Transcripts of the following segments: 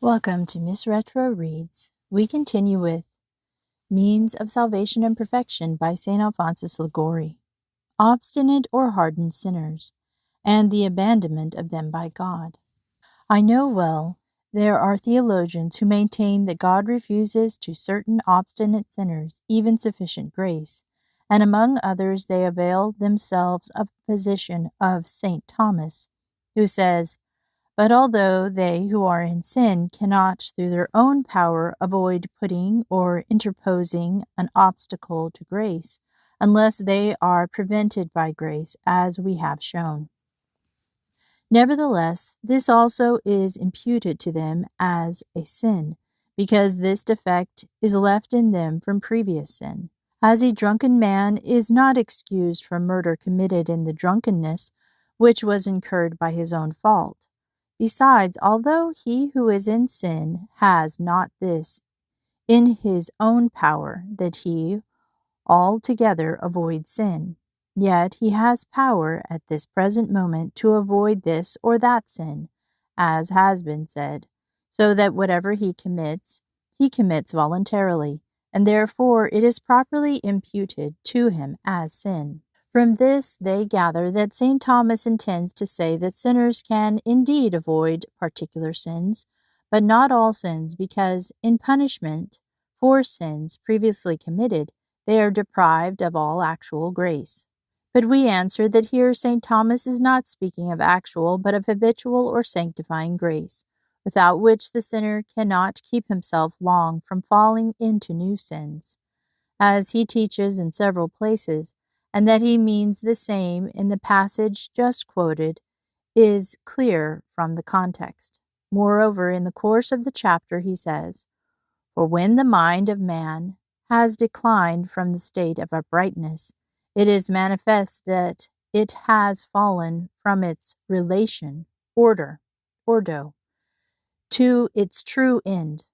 Welcome to Miss Retro Reads. We continue with Means of Salvation and Perfection by St. Alphonsus Liguori, Obstinate or Hardened Sinners, and the Abandonment of Them by God. I know well there are theologians who maintain that God refuses to certain obstinate sinners even sufficient grace, and among others they avail themselves of the position of St. Thomas, who says, "But although they who are in sin cannot through their own power avoid putting or interposing an obstacle to grace, unless they are prevented by grace, as we have shown. Nevertheless, this also is imputed to them as a sin, because this defect is left in them from previous sin. As a drunken man is not excused from murder committed in the drunkenness which was incurred by his own fault. Besides, although he who is in sin has not this in his own power that he altogether avoid sin, yet he has power at this present moment to avoid this or that sin, as has been said, so that whatever he commits voluntarily, and therefore it is properly imputed to him as sin." From this they gather that St. Thomas intends to say that sinners can indeed avoid particular sins, but not all sins, because in punishment for sins previously committed, they are deprived of all actual grace. But we answer that here St. Thomas is not speaking of actual, but of habitual or sanctifying grace, without which the sinner cannot keep himself long from falling into new sins, as he teaches in several places, and that he means the same in the passage just quoted is clear from the context. Moreover, in the course of the chapter he says, "For when the mind of man has declined from the state of uprightness, it is manifest that it has fallen from its relation, ordo, to its true end.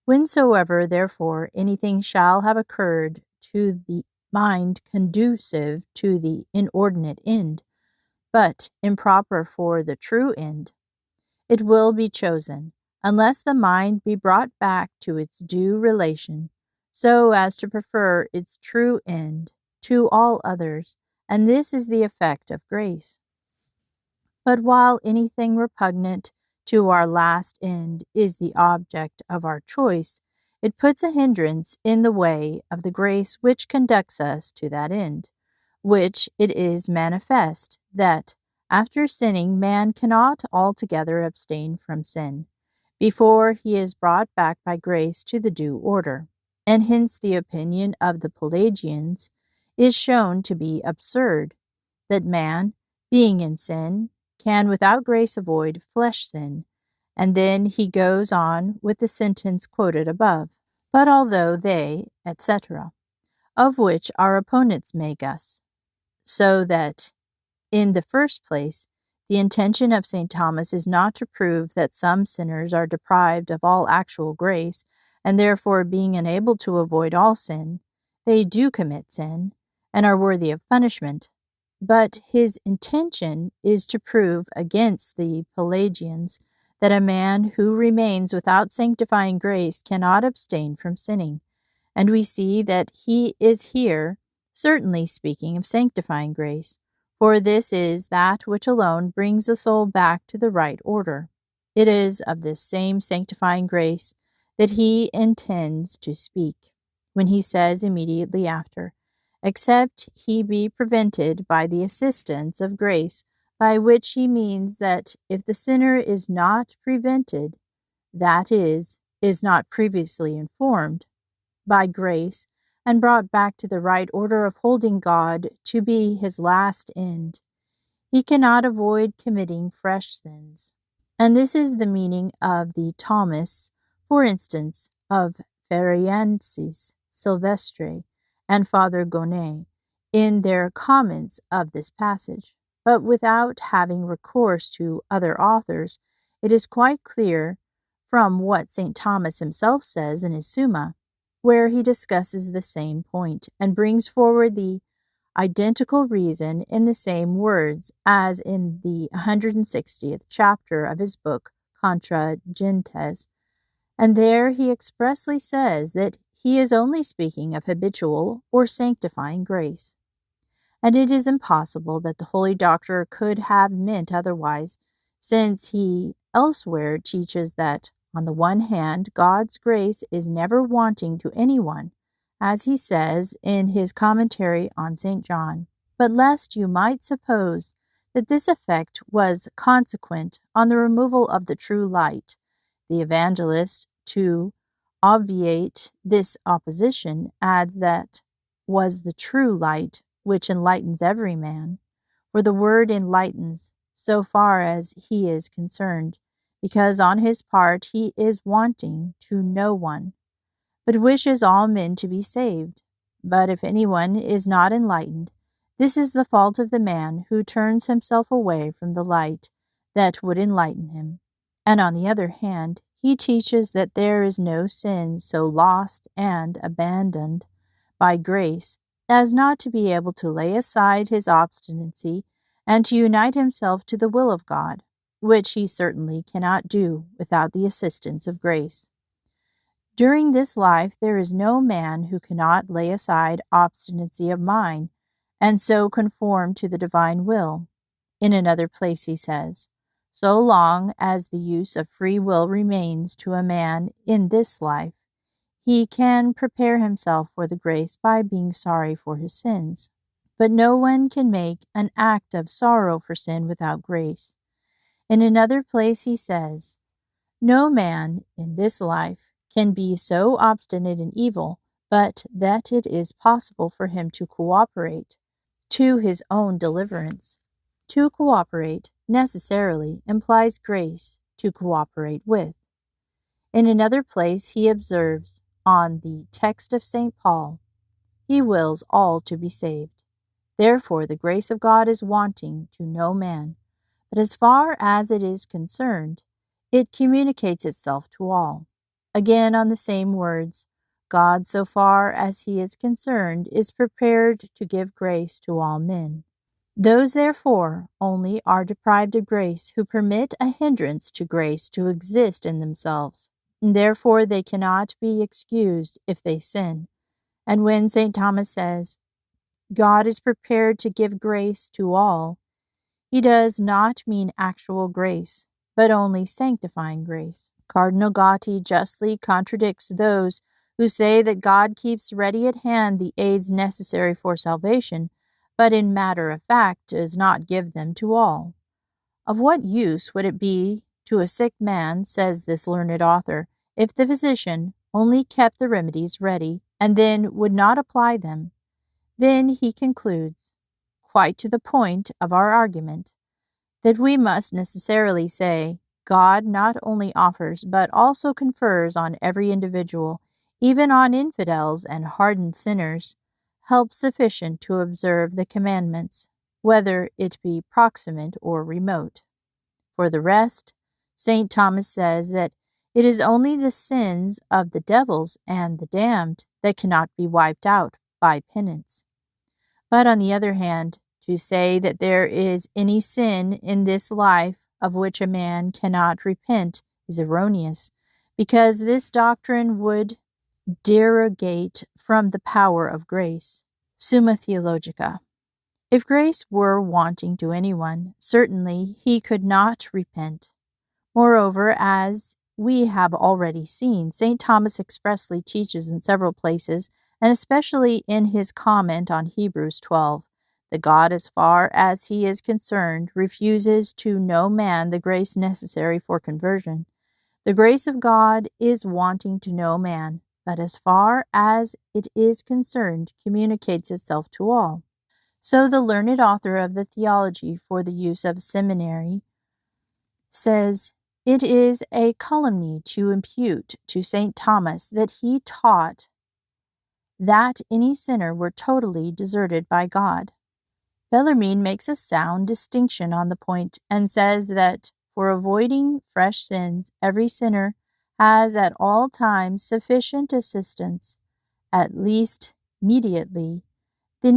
Whensoever, therefore, anything shall have occurred to the mind conducive to the inordinate end, but improper for the true end, it will be chosen, unless the mind be brought back to its due relation, so as to prefer its true end to all others, and this is the effect of grace. But while anything repugnant to our last end is the object of our choice, it puts a hindrance in the way of the grace which conducts us to that end, which it is manifest that, after sinning, man cannot altogether abstain from sin, before he is brought back by grace to the due order. And hence the opinion of the Pelagians is shown to be absurd, that man, being in sin, can without grace avoid flesh sin, and then he goes on with the sentence quoted above. But although they, etc., of which our opponents make us, so that, in the first place, the intention of St. Thomas is not to prove that some sinners are deprived of all actual grace, and therefore being unable to avoid all sin, they do commit sin, and are worthy of punishment. But his intention is to prove against the Pelagians that a man who remains without sanctifying grace cannot abstain from sinning, and we see that he is here certainly speaking of sanctifying grace, for this is that which alone brings the soul back to the right order. It is of this same sanctifying grace that he intends to speak, when he says immediately after, "Except he be prevented by the assistance of grace," by which he means that if the sinner is not prevented, that is not previously informed, by grace, and brought back to the right order of holding God to be his last end, he cannot avoid committing fresh sins. And this is the meaning of the Thomists, for instance, of Feriensis Silvestre and Father Gonnet, in their comments of this passage. But without having recourse to other authors, it is quite clear from what St. Thomas himself says in his Summa, where he discusses the same point, and brings forward the identical reason in the same words as in the 160th chapter of his book Contra Gentes, And there he expressly says that he is only speaking of habitual or sanctifying grace. And it is impossible that the Holy Doctor could have meant otherwise, since he elsewhere teaches that, on the one hand, God's grace is never wanting to anyone, as he says in his commentary on St. John. But lest you might suppose that this effect was consequent on the removal of the true light, the evangelist, to obviate this opposition, adds that was the true light which enlightens every man, for the word enlightens so far as he is concerned, because on his part he is wanting to no one, but wishes all men to be saved. But if anyone is not enlightened, this is the fault of the man who turns himself away from the light that would enlighten him. And on the other hand, he teaches that there is no sin so lost and abandoned by grace as not to be able to lay aside his obstinacy and to unite himself to the will of God, which he certainly cannot do without the assistance of grace. During this life there is no man who cannot lay aside obstinacy of mind, and so conform to the divine will. In another place he says, so long as the use of free will remains to a man in this life, he can prepare himself for the grace by being sorry for his sins. But no one can make an act of sorrow for sin without grace. In another place he says, no man in this life can be so obstinate in evil, but that it is possible for him to cooperate to his own deliverance. To cooperate necessarily implies grace to cooperate with. In another place he observes, on the text of St. Paul, he wills all to be saved. Therefore the grace of God is wanting to no man, but as far as it is concerned, it communicates itself to all. Again, on the same words, God, so far as he is concerned, is prepared to give grace to all men. Those, therefore, only are deprived of grace who permit a hindrance to grace to exist in themselves. Therefore they cannot be excused if they sin. And when St. Thomas says, God is prepared to give grace to all, he does not mean actual grace, but only sanctifying grace. Cardinal Gotti justly contradicts those who say that God keeps ready at hand the aids necessary for salvation, but in matter of fact does not give them to all. Of what use would it be to a sick man, says this learned author, if the physician only kept the remedies ready and then would not apply them? Then he concludes, quite to the point of our argument, that we must necessarily say, God not only offers but also confers on every individual, even on infidels and hardened sinners, help sufficient to observe the commandments, whether it be proximate or remote. For the rest, St. Thomas says that it is only the sins of the devils and the damned that cannot be wiped out by penance. But on the other hand, to say that there is any sin in this life of which a man cannot repent is erroneous, because this doctrine would derogate from the power of grace. Summa Theologica. If grace were wanting to anyone, certainly he could not repent. Moreover, as we have already seen, St. Thomas expressly teaches in several places, and especially in his comment on Hebrews 12, that God, as far as he is concerned, refuses to no man the grace necessary for conversion. The grace of God is wanting to no man, but as far as it is concerned, communicates itself to all. So the learned author of the Theology for the Use of Seminary says, it is a calumny to impute to St. Thomas that he taught that any sinner were totally deserted by God. Bellarmine makes a sound distinction on the point and says that for avoiding fresh sins, every sinner has at all times sufficient assistance, at least mediately, the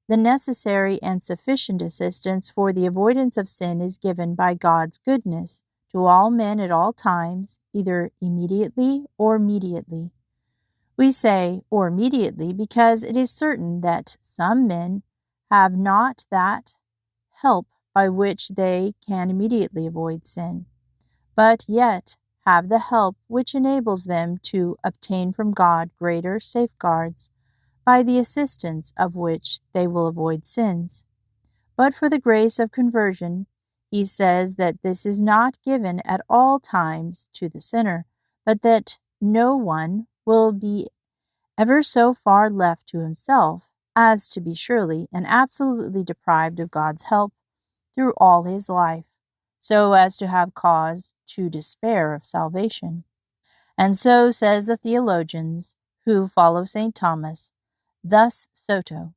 necessary and sufficient assistance for the avoidance of sin is given by God's goodness to all men at all times, either immediately or mediately. We say, or immediately, because it is certain that some men have not that help by which they can immediately avoid sin, but yet have the help which enables them to obtain from God greater safeguards, by the assistance of which they will avoid sins. But for the grace of conversion, he says that this is not given at all times to the sinner, but that no one will be ever so far left to himself as to be surely and absolutely deprived of God's help through all his life, so as to have cause to despair of salvation. And so says the theologians who follow St. Thomas, thus Soto,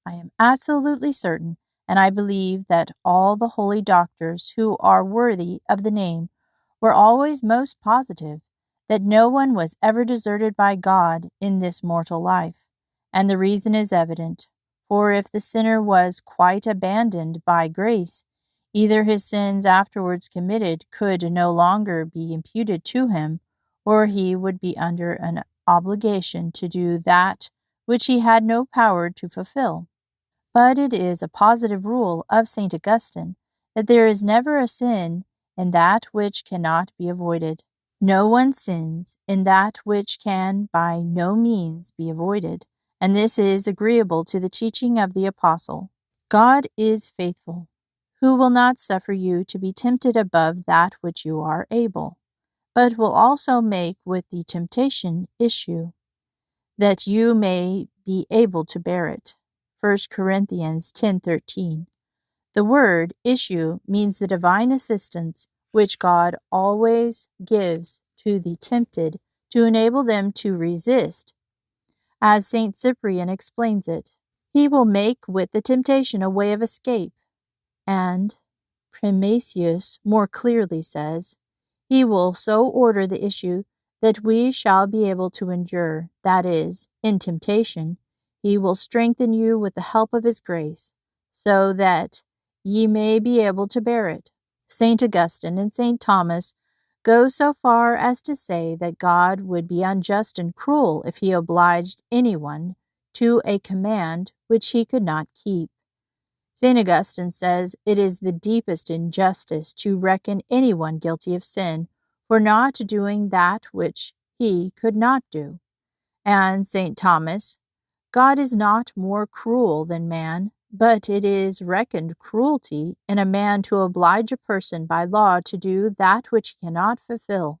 I am absolutely certain, and I believe that all the holy doctors who are worthy of the name were always most positive, that no one was ever deserted by God in this mortal life. And the reason is evident, for if the sinner was quite abandoned by grace, either his sins afterwards committed could no longer be imputed to him, or he would be under an obligation to do that which he had no power to fulfill. But it is a positive rule of St. Augustine that there is never a sin in that which cannot be avoided. No one sins in that which can by no means be avoided, and this is agreeable to the teaching of the Apostle. God is faithful, who will not suffer you to be tempted above that which you are able, but will also make with the temptation issue, that you may be able to bear it. 1 Corinthians 10:13. The word issue means the divine assistance which God always gives to the tempted to enable them to resist. As St. Cyprian explains it, he will make with the temptation a way of escape, and Primasius more clearly says, he will so order the issue that we shall be able to endure, that is, in temptation, he will strengthen you with the help of his grace, so that ye may be able to bear it. St. Augustine and St. Thomas go so far as to say that God would be unjust and cruel if he obliged anyone to a command which he could not keep. St. Augustine says it is the deepest injustice to reckon anyone guilty of sin for not doing that which he could not do. And St. Thomas, God is not more cruel than man, but it is reckoned cruelty in a man to oblige a person by law to do that which he cannot fulfill.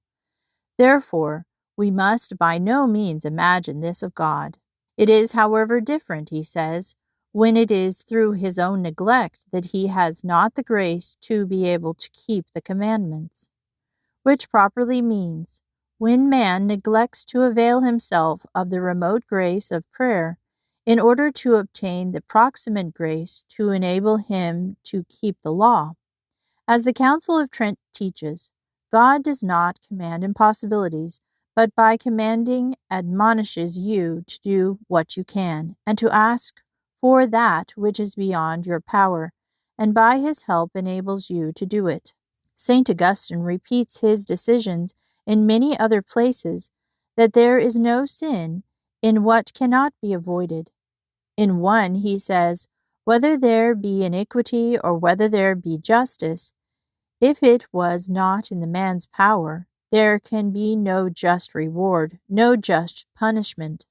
Therefore, we must by no means imagine this of God. It is, however, different, he says, when it is through his own neglect that he has not the grace to be able to keep the commandments, which properly means when man neglects to avail himself of the remote grace of prayer in order to obtain the proximate grace to enable him to keep the law. As the Council of Trent teaches, God does not command impossibilities, but by commanding admonishes you to do what you can, and to ask for that which is beyond your power, and by his help enables you to do it. St. Augustine repeats his decisions in many other places that there is no sin in what cannot be avoided. In one he says, whether there be iniquity or whether there be justice, if it was not in the man's power, there can be no just reward, no just punishment.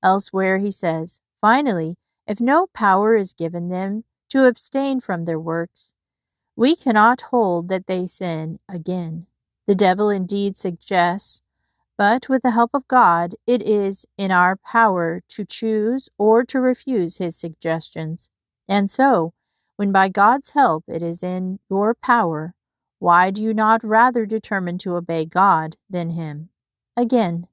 Elsewhere he says, finally, if no power is given them to abstain from their works, we cannot hold that they sin again. The devil indeed suggests, but with the help of God, it is in our power to choose or to refuse his suggestions. And so, when by God's help it is in your power, why do you not rather determine to obey God than him? Again,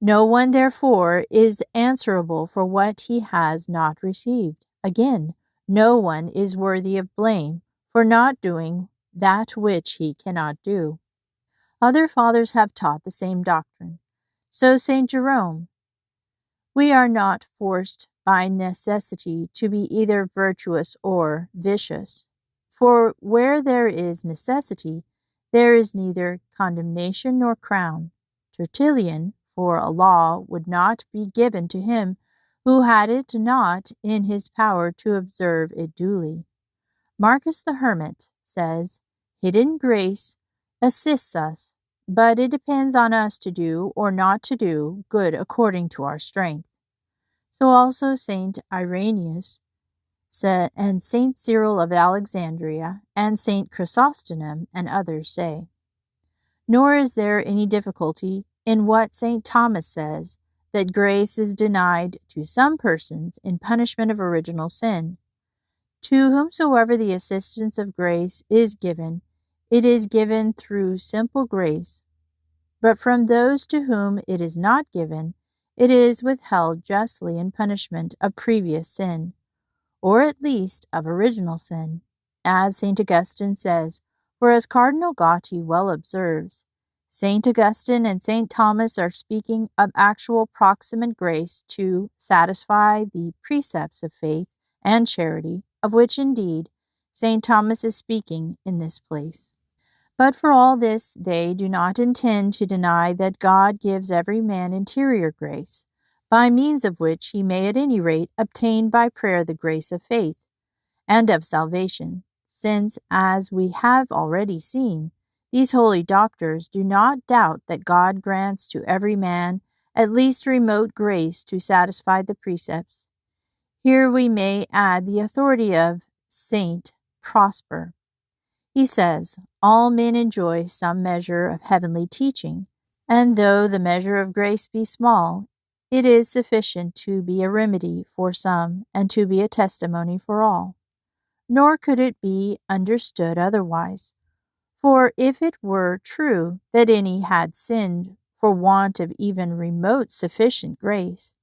no one therefore is answerable for what he has not received. Again, no one is worthy of blame for not doing that which he cannot do. Other fathers have taught the same doctrine. So St. Jerome, we are not forced by necessity to be either virtuous or vicious. For where there is necessity, there is neither condemnation nor crown. Tertullian, for a law would not be given to him who had it not in his power to observe it duly. Marcus the Hermit says, hidden grace assists us, but it depends on us to do or not to do good according to our strength. So also St. Irenaeus and St. Cyril of Alexandria and St. Chrysostom and others say. Nor is there any difficulty in what St. Thomas says, that grace is denied to some persons in punishment of original sin. To whomsoever the assistance of grace is given, it is given through simple grace. But from those to whom it is not given, it is withheld justly in punishment of previous sin, or at least of original sin, as St. Augustine says, for as Cardinal Gotti well observes, St. Augustine and St. Thomas are speaking of actual proximate grace to satisfy the precepts of faith and charity, of which indeed St. Thomas is speaking in this place. But for all this they do not intend to deny that God gives every man interior grace, by means of which he may at any rate obtain by prayer the grace of faith and of salvation, since, as we have already seen, these holy doctors do not doubt that God grants to every man at least remote grace to satisfy the precepts. Here we may add the authority of Saint Prosper. He says, all men enjoy some measure of heavenly teaching, and though the measure of grace be small, it is sufficient to be a remedy for some and to be a testimony for all. Nor could it be understood otherwise. For if it were true that any had sinned for want of even remote sufficient grace,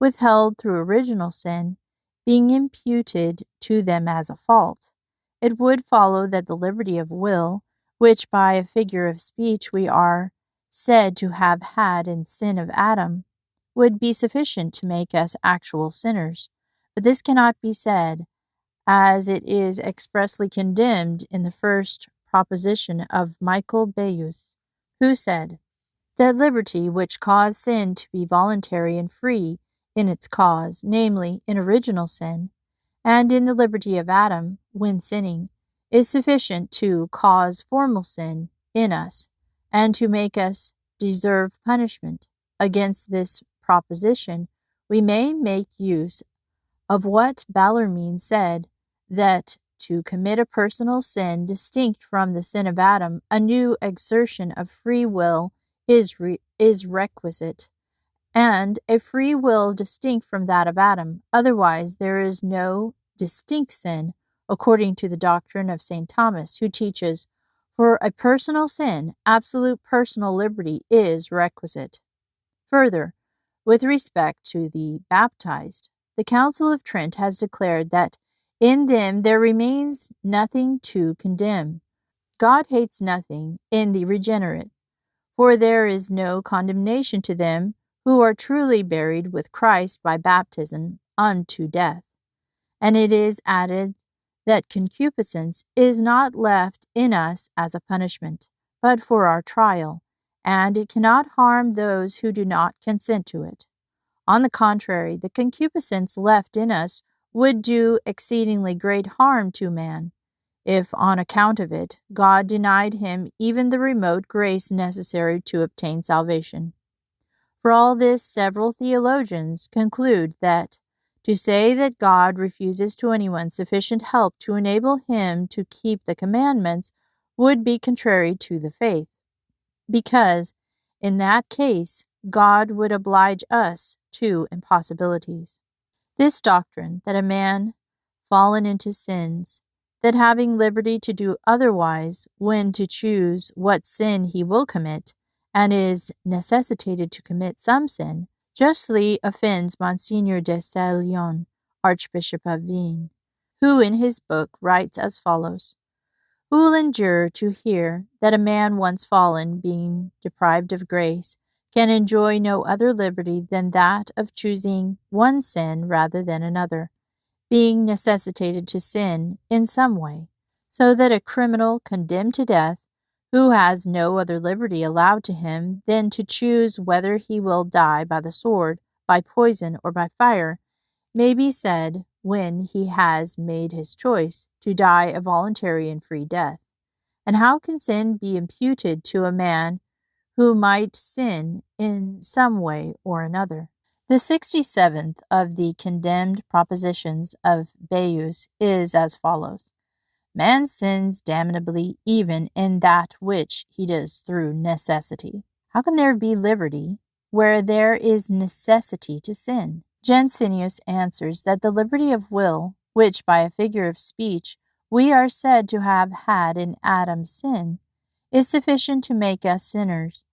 withheld through original sin, being imputed to them as a fault, it would follow that the liberty of will, which by a figure of speech we are said to have had in sin of Adam, would be sufficient to make us actual sinners. But this cannot be said, as it is expressly condemned in the first proposition of Michael Baius, who said, that liberty which caused sin to be voluntary and free in its cause, namely, in original sin, and in the liberty of Adam, when sinning, is sufficient to cause formal sin in us, and to make us deserve punishment. Against this proposition, we may make use of what Bellarmine said, that to commit a personal sin distinct from the sin of Adam, a new exertion of free will is requisite, and a free will distinct from that of Adam. Otherwise, there is no distinct sin, according to the doctrine of St. Thomas, who teaches, for a personal sin, absolute personal liberty is requisite. Further, with respect to the baptized, the Council of Trent has declared that in them there remains nothing to condemn. God hates nothing in the regenerate, for there is no condemnation to them who are truly buried with Christ by baptism unto death. And it is added that concupiscence is not left in us as a punishment, but for our trial, and it cannot harm those who do not consent to it. On the contrary, the concupiscence left in us would do exceedingly great harm to man, if on account of it God denied him even the remote grace necessary to obtain salvation. For all this, several theologians conclude that to say that God refuses to anyone sufficient help to enable him to keep the commandments would be contrary to the faith, because in that case God would oblige us to impossibilities. This doctrine, that a man fallen into sins, that having liberty to do otherwise when to choose what sin he will commit, and is necessitated to commit some sin, justly offends Monsignor de Saint-Leon, Archbishop of Vienne, who in his book writes as follows, who will endure to hear that a man once fallen, being deprived of grace, can enjoy no other liberty than that of choosing one sin rather than another, being necessitated to sin in some way, so that a criminal condemned to death, who has no other liberty allowed to him than to choose whether he will die by the sword, by poison, or by fire, may be said, when he has made his choice, to die a voluntary and free death. And how can sin be imputed to a man who might sin in some way or another? The 67th of the condemned propositions of Bayus is as follows. Man sins damnably even in that which he does through necessity. How can there be liberty where there is necessity to sin? Jansenius answers that the liberty of will, which by a figure of speech we are said to have had in Adam's sin, is sufficient to make us sinners.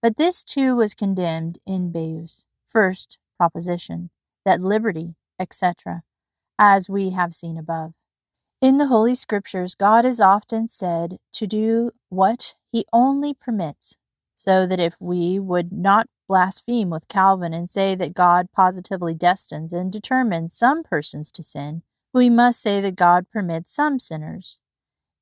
But this too was condemned in Bayus' first proposition, that liberty, etc., as we have seen above. In the Holy Scriptures, God is often said to do what he only permits, so that if we would not blaspheme with Calvin and say that God positively destines and determines some persons to sin, we must say that God permits some sinners,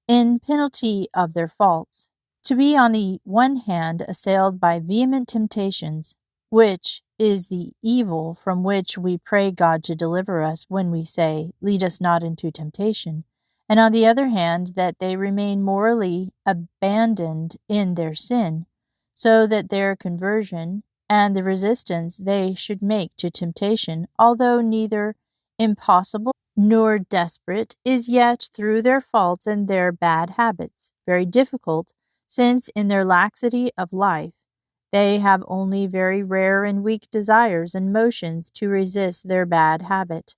in penalty of their faults, to be on the one hand assailed by vehement temptations, which is the evil from which we pray God to deliver us when we say, "Lead us not into temptation," and on the other hand that they remain morally abandoned in their sin, so that their conversion and the resistance they should make to temptation, although neither impossible nor desperate, is yet through their faults and their bad habits very difficult, since in their laxity of life they have only very rare and weak desires and motions to resist their bad habit,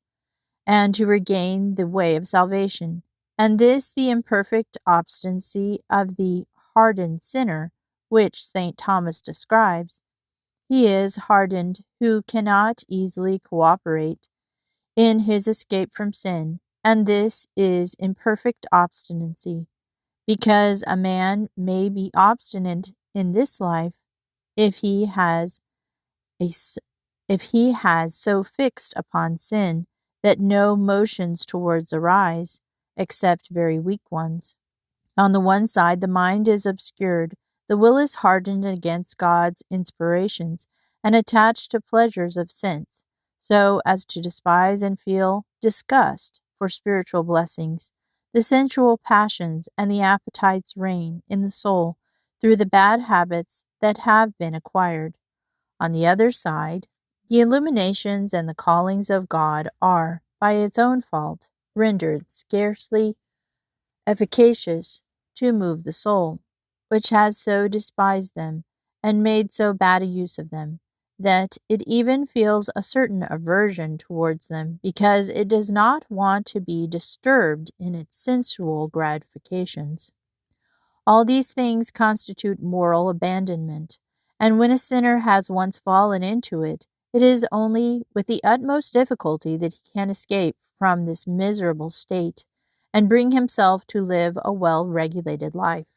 and to regain the way of salvation. And this the imperfect obstinacy of the hardened sinner, which St. Thomas describes. He is hardened who cannot easily cooperate in his escape from sin, and this is imperfect obstinacy, because a man may be obstinate in this life if he has so fixed upon sin that no motions towards arise, except very weak ones. On the one side, the mind is obscured, the will is hardened against God's inspirations, and attached to pleasures of sense, so as to despise and feel disgust for spiritual blessings. The sensual passions and the appetites reign in the soul through the bad habits that have been acquired. On the other side, the illuminations and the callings of God are, by its own fault, rendered scarcely efficacious to move the soul, which has so despised them and made so bad a use of them, that it even feels a certain aversion towards them, because it does not want to be disturbed in its sensual gratifications. All these things constitute moral abandonment, and when a sinner has once fallen into it, it is only with the utmost difficulty that he can escape from this miserable state and bring himself to live a well-regulated life.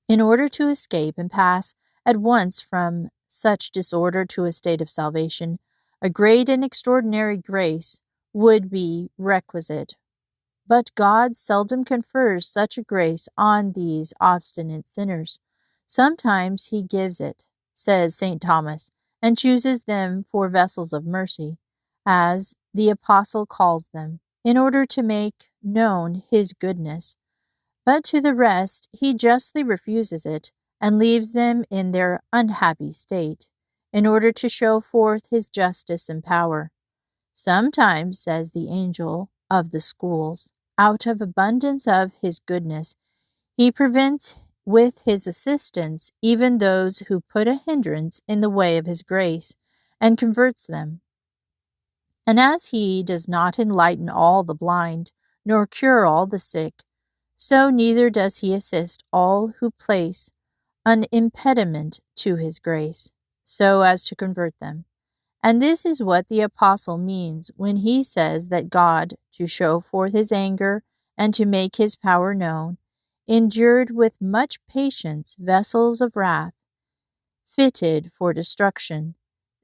In order to escape and pass at once from such disorder to a state of salvation, a great and extraordinary grace would be requisite. But God seldom confers such a grace on these obstinate sinners. Sometimes he gives it, says St. Thomas, and chooses them for vessels of mercy, as the apostle calls them, in order to make known his goodness. But to the rest he justly refuses it, and leaves them in their unhappy state, in order to show forth his justice and power. Sometimes, says the angel of the schools, out of abundance of his goodness, he prevents with his assistance even those who put a hindrance in the way of his grace, and converts them. And as he does not enlighten all the blind, nor cure all the sick, so neither does he assist all who place an impediment to his grace, so as to convert them. And this is what the apostle means when he says that God, to show forth his anger and to make his power known, endured with much patience vessels of wrath, fitted for destruction,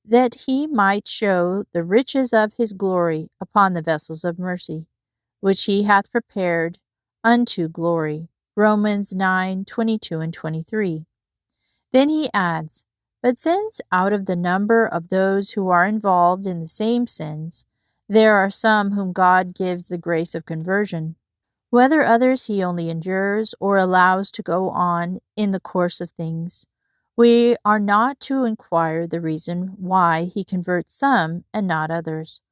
that he might show the riches of his glory upon the vessels of mercy, which he hath prepared unto glory Romans 9:22 and 23. Then he adds, but since out of the number of those who are involved in the same sins, there are some whom God gives the grace of conversion, whether others he only endures or allows to go on in the course of things, we are not to inquire the reason why he converts some and not others.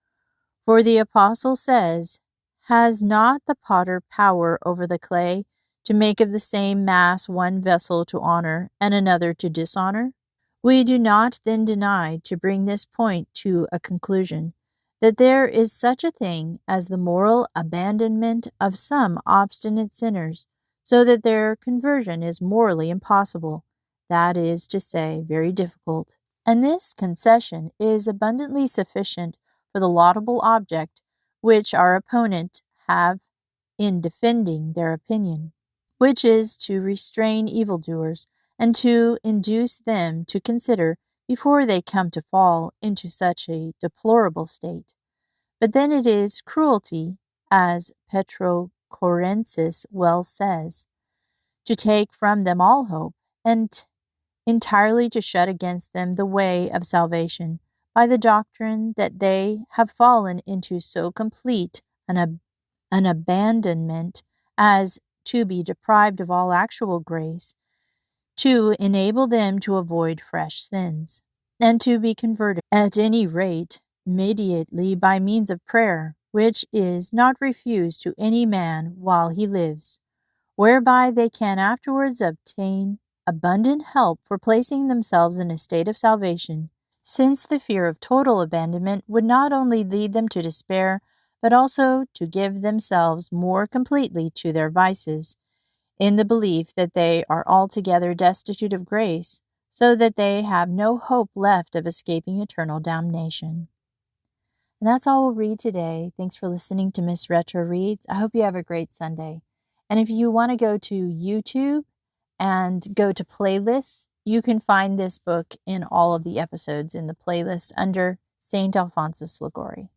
For the apostle says, has not the potter power over the clay to make of the same mass one vessel to honor and another to dishonor? We do not then deny, to bring this point to a conclusion, that there is such a thing as the moral abandonment of some obstinate sinners, so that their conversion is morally impossible, that is to say, very difficult. And this concession is abundantly sufficient for the laudable object which our opponents have in defending their opinion, which is to restrain evildoers and to induce them to consider before they come to fall into such a deplorable state. But then it is cruelty, as Petrocorensis well says, to take from them all hope, and entirely to shut against them the way of salvation, by the doctrine that they have fallen into so complete an abandonment as to be deprived of all actual grace, to enable them to avoid fresh sins, and to be converted, at any rate, immediately by means of prayer, which is not refused to any man while he lives, whereby they can afterwards obtain abundant help for placing themselves in a state of salvation, since the fear of total abandonment would not only lead them to despair, but also to give themselves more completely to their vices, in the belief that they are altogether destitute of grace, so that they have no hope left of escaping eternal damnation. And that's all we'll read today. Thanks for listening to Miss Retro Reads. I hope you have a great Sunday. And if you want to go to YouTube and go to playlists, you can find this book in all of the episodes in the playlist under St. Alphonsus Liguori.